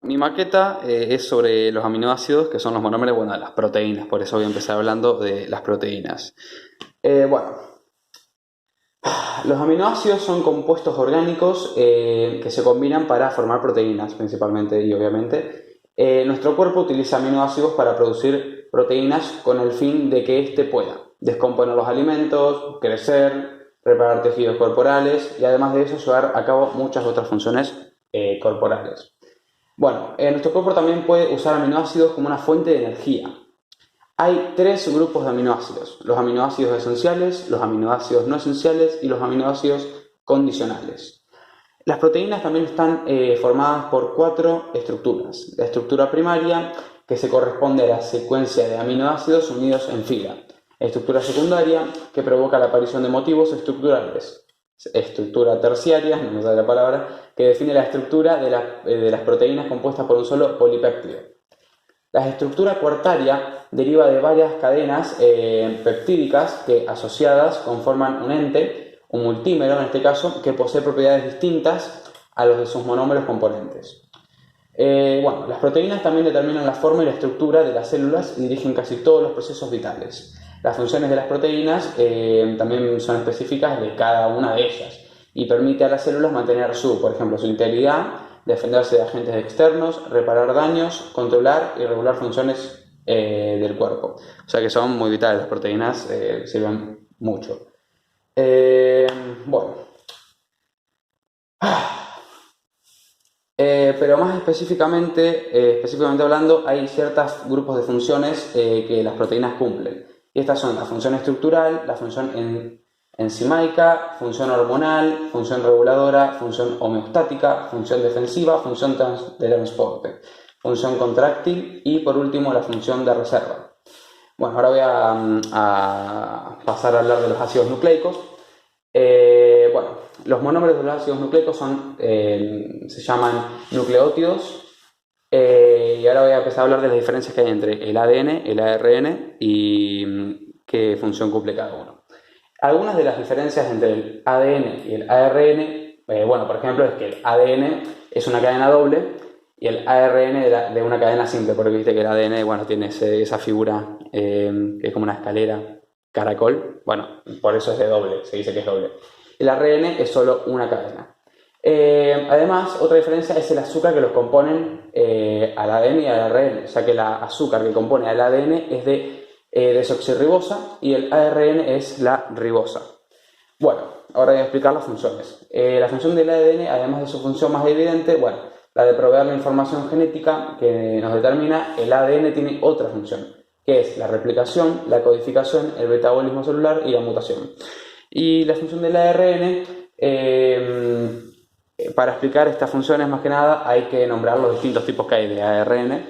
Mi maqueta es sobre los aminoácidos, que son los monómeros, bueno, de las proteínas, por eso voy a empezar hablando de las proteínas. Bueno, los aminoácidos son compuestos orgánicos que se combinan para formar proteínas, principalmente y obviamente. Nuestro cuerpo utiliza aminoácidos para producir proteínas con el fin de que éste pueda descomponer los alimentos, crecer, reparar tejidos corporales y además de eso llevar a cabo muchas otras funciones corporales. Bueno, nuestro cuerpo también puede usar aminoácidos como una fuente de energía. Hay tres grupos de aminoácidos: los aminoácidos esenciales, los aminoácidos no esenciales y los aminoácidos condicionales. Las proteínas también están formadas por cuatro estructuras. La estructura primaria, que se corresponde a la secuencia de aminoácidos unidos en fila. La estructura secundaria, que provoca la aparición de motivos estructurales. Estructura terciaria, no me sale la palabra, que define la estructura de las proteínas compuestas por un solo polipéptido. La estructura cuartaria deriva de varias cadenas peptídicas que, asociadas, conforman un ente, un multímero en este caso, que posee propiedades distintas a los de sus monómeros componentes. Bueno, las proteínas también determinan la forma y la estructura de las células y dirigen casi todos los procesos vitales. Las funciones de las proteínas también son específicas de cada una de ellas y permite a las células mantener por ejemplo, su integridad, defenderse de agentes externos, reparar daños, controlar y regular funciones del cuerpo. O sea que son muy vitales las proteínas, sirven mucho. Bueno. Pero más específicamente hablando, hay ciertos grupos de funciones que las proteínas cumplen. Y estas son la función estructural, la función enzimaica, función hormonal, función reguladora, función homeostática, función defensiva, función de transporte, función contráctil y por último la función de reserva. Bueno, ahora voy a pasar a hablar de los ácidos nucleicos. Bueno, los monómeros de los ácidos nucleicos se llaman nucleótidos. Y ahora voy a empezar a hablar de las diferencias que hay entre el ADN, el ARN y qué función cumple cada uno. Algunas de las diferencias entre el ADN y el ARN, bueno, por ejemplo, es que el ADN es una cadena doble y el ARN de una cadena simple, porque viste que el ADN, bueno, tiene esa figura que es como una escalera, caracol, bueno, por eso es de doble, se dice que es doble. El ARN es solo una cadena. Además, otra diferencia es el azúcar que los componen al ADN y al ARN, ya que el azúcar que compone al ADN es de desoxirribosa y el ARN es la ribosa. Bueno, ahora voy a explicar las funciones. La función del ADN, además de su función más evidente, bueno, la de proveer la información genética que nos determina, el ADN tiene otra función, que es la replicación, la codificación, el metabolismo celular y la mutación. Y la función del ARN, para explicar estas funciones más que nada hay que nombrar los distintos tipos que hay de ARN,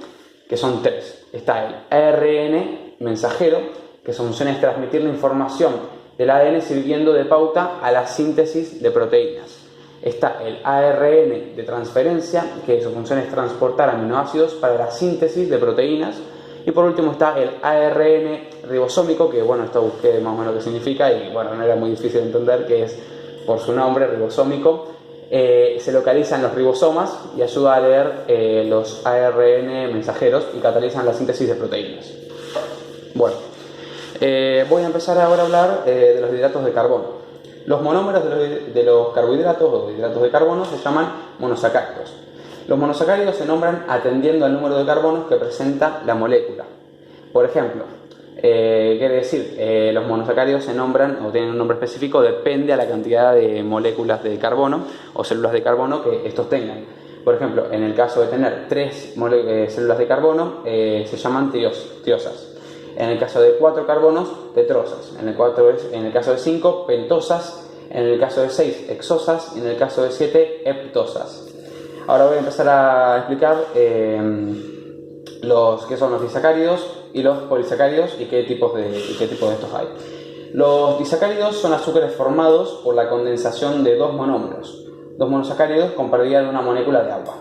que son tres. Está el ARN mensajero, que su función es transmitir la información del ADN sirviendo de pauta a la síntesis de proteínas. Está el ARN de transferencia, que su función es transportar aminoácidos para la síntesis de proteínas. Y por último está el ARN ribosómico, que bueno, esto busqué más o menos qué significa y bueno, no era muy difícil de entender, que es por su nombre, ribosómico. Se localiza en los ribosomas y ayuda a leer los ARN mensajeros y catalizan la síntesis de proteínas. Bueno, voy a empezar ahora a hablar de los hidratos de carbono. Los monómeros de los carbohidratos o hidratos de carbono se llaman monosacáridos. Los monosacáridos se nombran atendiendo al número de carbonos que presenta la molécula. Por ejemplo, quiere decir, los monosacáridos se nombran o tienen un nombre específico, depende a la cantidad de moléculas de carbono o células de carbono que estos tengan. Por ejemplo, en el caso de tener 3 células de carbono, se llaman tiosas. En el caso de 4 carbonos, tetrosas. En el caso de 5, pentosas. En el caso de 6, hexosas. Y en el caso de 7, heptosas. Ahora voy a empezar a explicar qué son los disacáridos y los polisacáridos y qué tipos de estos hay. Los disacáridos son azúcares formados por la condensación de dos monómeros, dos monosacáridos con pérdida de una molécula de agua.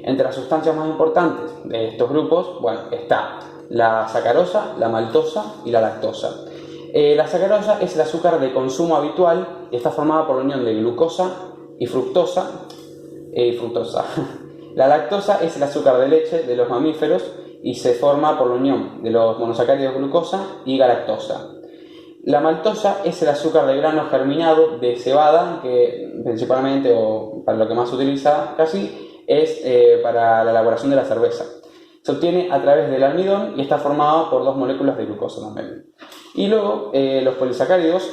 Entre las sustancias más importantes de estos grupos, bueno, está la sacarosa, la maltosa y la lactosa. La sacarosa es el azúcar de consumo habitual y está formada por la unión de glucosa y fructosa. La lactosa es el azúcar de leche de los mamíferos y se forma por la unión de los monosacáridos glucosa y galactosa. La maltosa es el azúcar de grano germinado de cebada, que principalmente, o para lo que más se utiliza casi, es para la elaboración de la cerveza. Se obtiene a través del almidón y está formado por 2 moléculas de glucosa también. Y luego los polisacáridos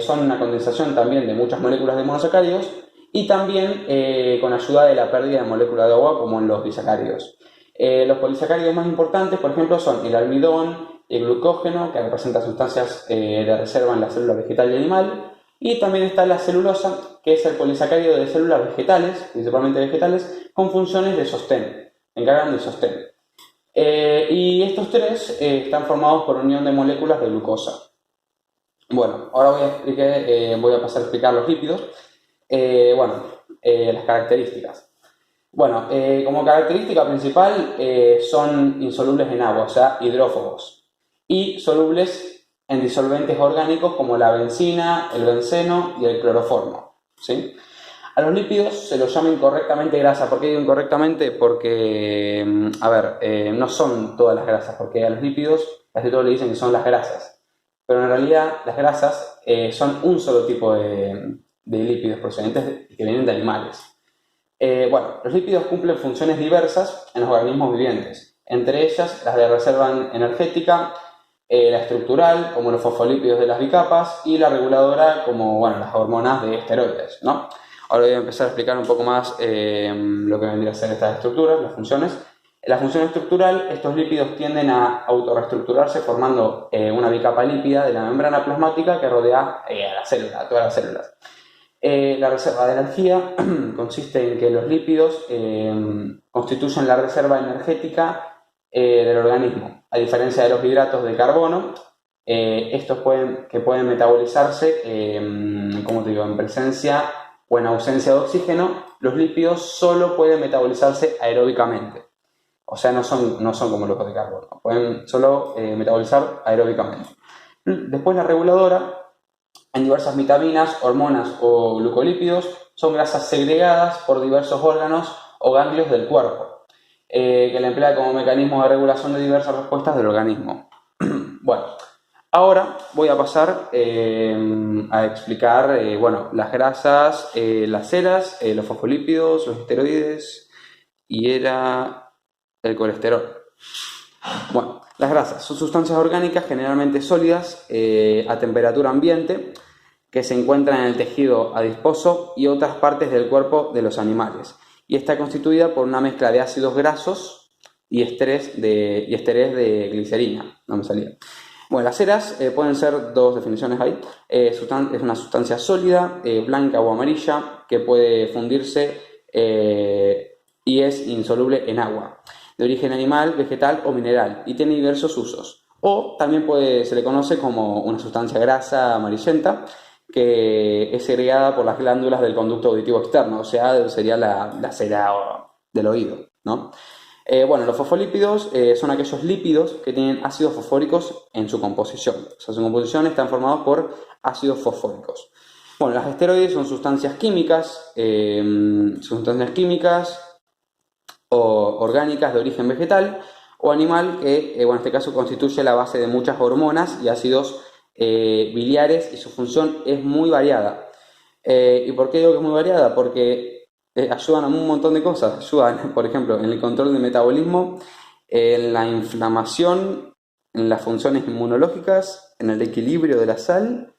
son una condensación también de muchas moléculas de monosacáridos y también con ayuda de la pérdida de moléculas de agua como en los disacáridos. Los polisacáridos más importantes, por ejemplo, son el almidón, el glucógeno, que representa sustancias de reserva en la célula vegetal y animal, y también está la celulosa, que es el polisacárido de células vegetales, principalmente vegetales, con funciones de sostén, encargan del sostén. Y estos tres están formados por unión de moléculas de glucosa. Bueno, ahora voy a pasar a explicar los lípidos. Las características. Bueno, como característica principal son insolubles en agua, o sea, hidrófobos, y solubles en disolventes orgánicos como la benzina, el benceno y el cloroformo, ¿sí? A los lípidos se los llama incorrectamente grasa. ¿Por qué digo incorrectamente? Porque, no son todas las grasas, porque a los lípidos casi todos le dicen que son las grasas, pero en realidad las grasas son un solo tipo de lípidos procedentes que vienen de animales. Los lípidos cumplen funciones diversas en los organismos vivientes, entre ellas las de reserva energética, la estructural, como los fosfolípidos de las bicapas, y la reguladora, como las hormonas de esteroides, ¿no? Ahora voy a empezar a explicar un poco más lo que vendría a ser estas estructuras, las funciones. En la función estructural, estos lípidos tienden a autorreestructurarse formando una bicapa lípida de la membrana plasmática que rodea a todas las células. La reserva de energía consiste en que los lípidos constituyen la reserva energética del organismo, a diferencia de los hidratos de carbono. Estos pueden metabolizarse, en presencia o en ausencia de oxígeno. Los lípidos solo pueden metabolizarse aeróbicamente, o sea, no son como los de carbono, pueden solo metabolizar aeróbicamente. Después la reguladora, en diversas vitaminas, hormonas o glucolípidos, son grasas segregadas por diversos órganos o ganglios del cuerpo, que la emplea como mecanismo de regulación de diversas respuestas del organismo. Bueno, ahora voy a pasar a explicar las grasas, las ceras, los fosfolípidos, los esteroides y el colesterol. Bueno, las grasas son sustancias orgánicas generalmente sólidas a temperatura ambiente que se encuentran en el tejido adiposo y otras partes del cuerpo de los animales, y está constituida por una mezcla de ácidos grasos y esteres de glicerina. No me salía. Bueno, las ceras pueden ser dos definiciones ahí. Es una sustancia sólida, blanca o amarilla, que puede fundirse y es insoluble en agua, de origen animal, vegetal o mineral, y tiene diversos usos. O también se le conoce como una sustancia grasa amarillenta, que es segregada por las glándulas del conducto auditivo externo, o sea, sería la cera del oído, ¿no? Los fosfolípidos son aquellos lípidos que tienen ácidos fosfóricos en su composición. O sea, su composición están formados por ácidos fosfóricos. Bueno, las esteroides son sustancias químicas o orgánicas de origen vegetal o animal que, en este caso, constituye la base de muchas hormonas y ácidos biliares, y su función es muy variada. ¿Y por qué digo que es muy variada? Porque ayudan a un montón de cosas. Ayudan, por ejemplo, en el control del metabolismo, en la inflamación, en las funciones inmunológicas, en el equilibrio de la sal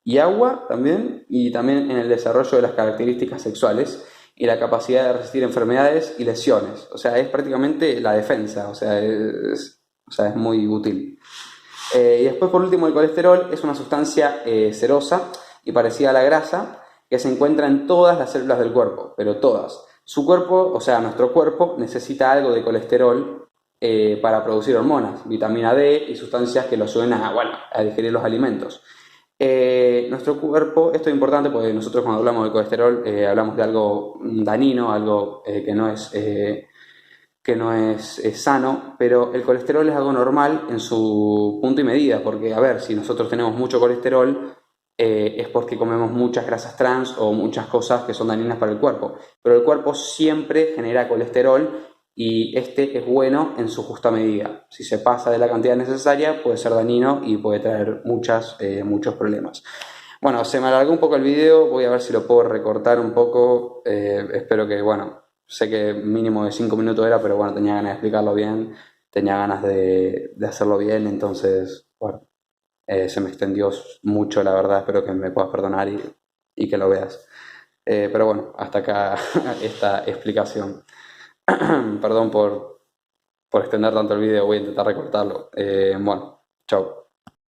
y agua también, y también en el desarrollo de las características sexuales y la capacidad de resistir enfermedades y lesiones. O sea, es prácticamente la defensa, es muy útil. Y después, por último, el colesterol es una sustancia cerosa y parecida a la grasa, que se encuentra en todas las células del cuerpo, pero todas. Nuestro cuerpo necesita algo de colesterol para producir hormonas, vitamina D y sustancias que lo ayuden a digerir los alimentos. Nuestro cuerpo, esto es importante porque nosotros cuando hablamos de colesterol hablamos de algo dañino, algo que no es sano, pero el colesterol es algo normal en su punto y medida, porque si nosotros tenemos mucho colesterol, es porque comemos muchas grasas trans o muchas cosas que son dañinas para el cuerpo. Pero el cuerpo siempre genera colesterol y este es bueno en su justa medida. Si se pasa de la cantidad necesaria puede ser dañino y puede traer muchos problemas. Bueno, se me alargó un poco el video, voy a ver si lo puedo recortar un poco. Espero que, bueno, sé que mínimo de 5 minutos era, pero bueno, tenía ganas de explicarlo bien, tenía ganas de hacerlo bien, entonces, bueno, se me extendió mucho, la verdad, espero que me puedas perdonar y que lo veas. Pero bueno, hasta acá esta explicación. Perdón por extender tanto el video, voy a intentar recortarlo. Bueno, chao.